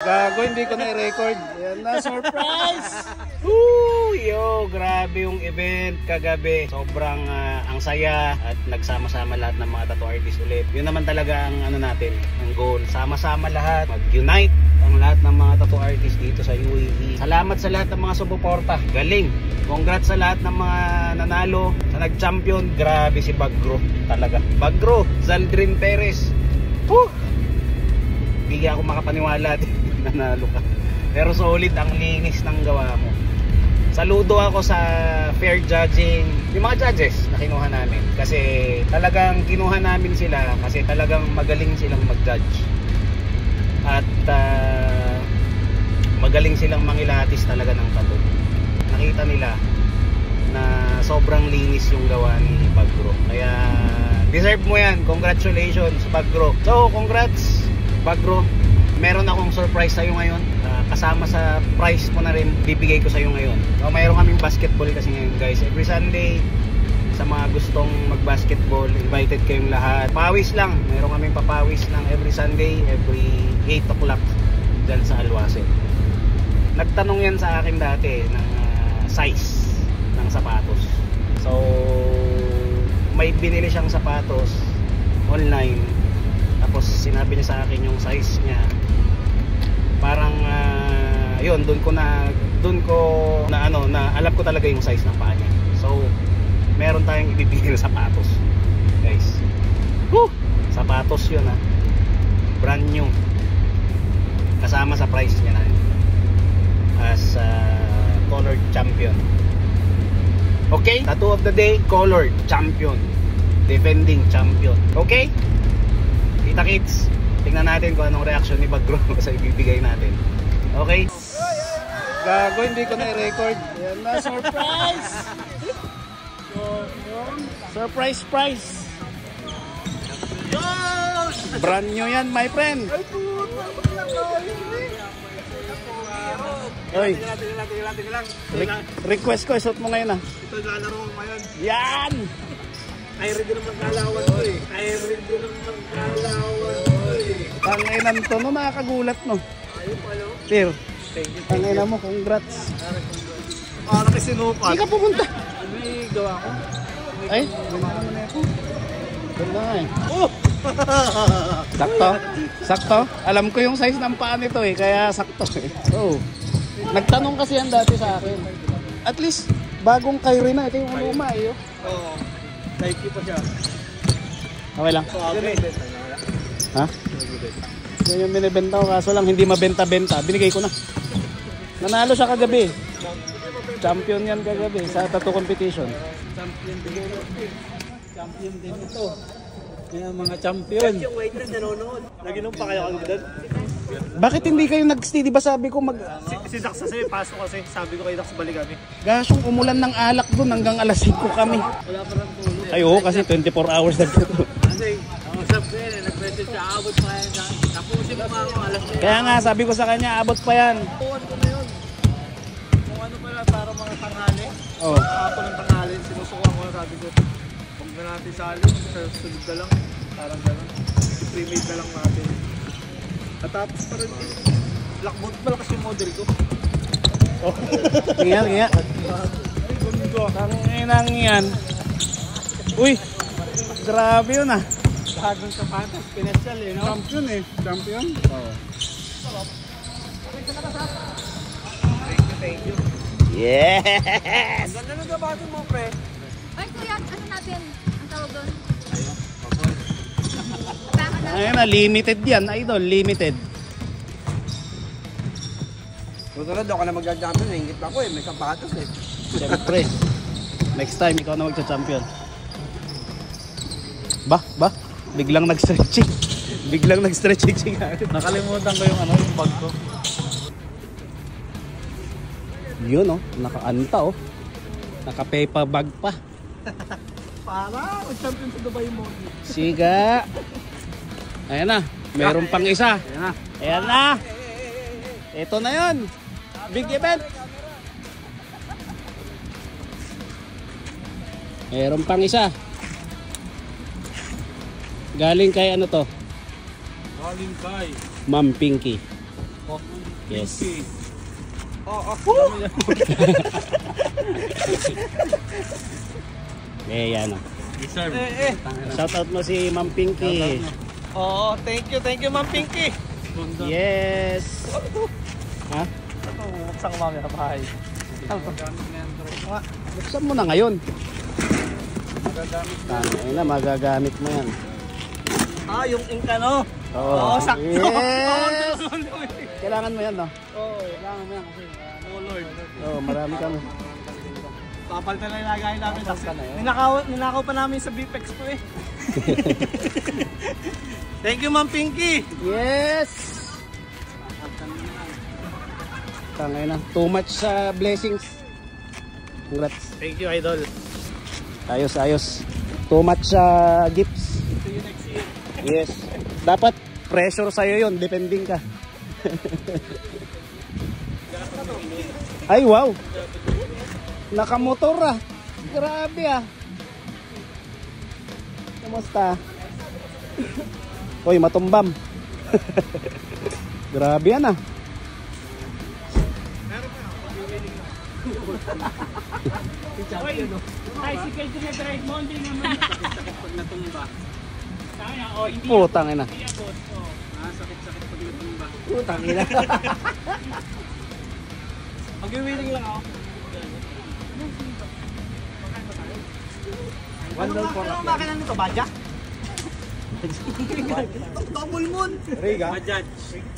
Gago, hindi ko na i-record. Yan na, surprise! Woo! Yo, grabe yung event kagabi. Sobrang ang saya at nagsama-sama lahat ng mga tattoo artists ulit. Yun naman talaga ang ano natin, ang goal. Sama-sama lahat, mag-unite ang lahat ng mga tattoo artists dito sa UAE. Salamat sa lahat ng mga sumuporta. Galing! Congrats sa lahat ng mga nanalo, sa nag-champion. Grabe si Bagro talaga. Bagro, Zaldrin Perez. Woo! Hindi ako makapaniwala din. Nanalo ka. Pero solid ang linis ng gawa mo. Saludo ako sa fair judging, yung mga judges na kinuha namin. Kasi talagang kinuha namin sila kasi talagang magaling silang mag-judge. At magaling silang mangilatis talaga ng tattoo. Nakita nila na sobrang linis yung gawa ni Bagro. Kaya deserve mo yan. Congratulations Bagro. So congrats Bagro. Meron akong surprise sa'yo ngayon. Kasama sa prize ko na rin, bibigay ko sa'yo ngayon. So, mayroon kaming basketball kasi ngayon guys. Every Sunday, sa mga gustong mag-basketball, invited kayong lahat. Pawis lang. Meron kaming papawis lang every Sunday, every 8 o'clock dyan sa Alwase. Nagtanong yan sa akin dati ng size ng sapatos. So, may binili siyang sapatos online. Tapos sinabi niya sa akin yung size niya. Parang yun, doon ko na alam ko talaga yung size ng paa niya. So meron tayong ibibigay na sapatos guys. Woo! Sapatos yun brand new, kasama sa price niya na yun. As colored champion. Okay, tattoo of the day, colored champion, defending champion. Okay, kita kids, tingnan natin kung anong reaction ni Bagro sa ibibigay natin. Okay? Gago, hindi ko na i-record. Yan na, surprise! Surprise prize! Brand new yan, my friend! Oy, request ko, isuot mo ngayon Ito lalaro ko ngayon. Yan! Ay ready naman kalawan ko Ay ready naman kalawan ko Tanginan to, no? Nakakagulat, no? Ayun pa, no? Sir, tanginan mo, congrats. Parang kisinupan. Hindi ka pumunta. May gawa ko. Ay, ganda naman na ako. Ganda nga Oh! Sakto? Sakto? Alam ko yung size ng paa nito kaya sakto Oh. Nagtanong kasi yan dati sa akin. At least, bagong Kyrie na. Ito yung luma Oo. Nike pa siya. Okay lang. Ha? Yan yung binibenta ko kaso lang hindi mabenta-benta. Binigay ko na. Nanalo siya kagabi. Champion yan kagabi sa tattoo competition. Champion din ito. Yan mga champion. Yung waitress nanonood. Naginom pa kayo kagabi? Bakit hindi kayo nag-stay? Diba sabi ko Si Dax kasi pasok kasi. Sabi ko kay Dax balik kami. Gasyong umulan ng alak doon hanggang alas 5 kami. Wala pa rin tulog. Ay oo kasi 24 hours nagtuto. Kasi ang usap ko yan nag-message siya abot pa yan. Tapusin mo mga alas 5. Kaya nga sabi ko sa kanya abot pa yan. Tuwan ko na yun. Kung ano pala para mga tanghali. Ako ng tanghali sinusukuhan ko na sabi ko. Huwag na natin salin. Sulod na lang. Parang gano'n. I-pre-made na lang natin. At tapos pa rin malakas yung model ko. Nga. Tanginang yan. Uy, grabe yun Bagong sapatos, pinasal no? Champion Champion? Oo. Thank you. Yes! Ganda na gabatin mo, pre. Ay, kuya, ano natin? Ang tawag doon? Ayun limited yan, idol, limited. Susunod ako na magja-champion, naingit ako may sapatos Siyempre, next time ikaw na magja-champion. Ba? Biglang nag-stretching. Nakalimutan ko yung yung bag ko. Yun nakaanta Naka-paper bag pa. Para, champion sa Dubai mo. Siga. Ayan na, mayroon pang isa. Ayan na. Ito na yun. Big event. Mayroon pang isa. Galing kay ano to? Galing kay Ma'am Pinky. Yes. Eh, yan o. Shoutout mo si Ma'am Pinky. Oo, thank you Ma'am Pinky. Yes. Ha? Ito, buksan ko mamaya bahay. Buksan mo na ngayon. Ay na, magagamit mo yan. Ah, yung ink ano? Oo, sakto. Yes. Kailangan mo yan, no? Oo, kailangan mo yan kasi. Oh Lord. Oo, marami kami. Papalitan na ilagay namin. Ninakaw pa namin sa Bipex to eh. Thank you Ma'am Pinky. Yes. Tangay na. Too much blessings. Congrats. Thank you Idol. Ayos, ayos. Too much gifts. See you next year. Yes. Dapat pressure sa'yo yun. Depending ka. Ay, wow. Nakamotor ah. Grabe ah. Kamusta? Hoy, matumbam. Grabe yan ah. Ay, si Kay dinadrive mo, hindi naman. Sakit pag natumba. Kaya, hindi. Putang ina. Sakit pag natumba. Putang ina. Mag-willing lang ako. Ano makina nito, Bajak? Double moon. Riga.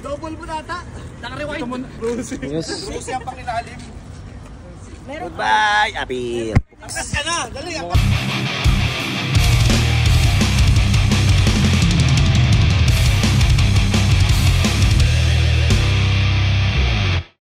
Double moon ata. Naka-rewind. Yes. Susi ang pangilalim. Goodbye, Apir. Angkas ka na, dali.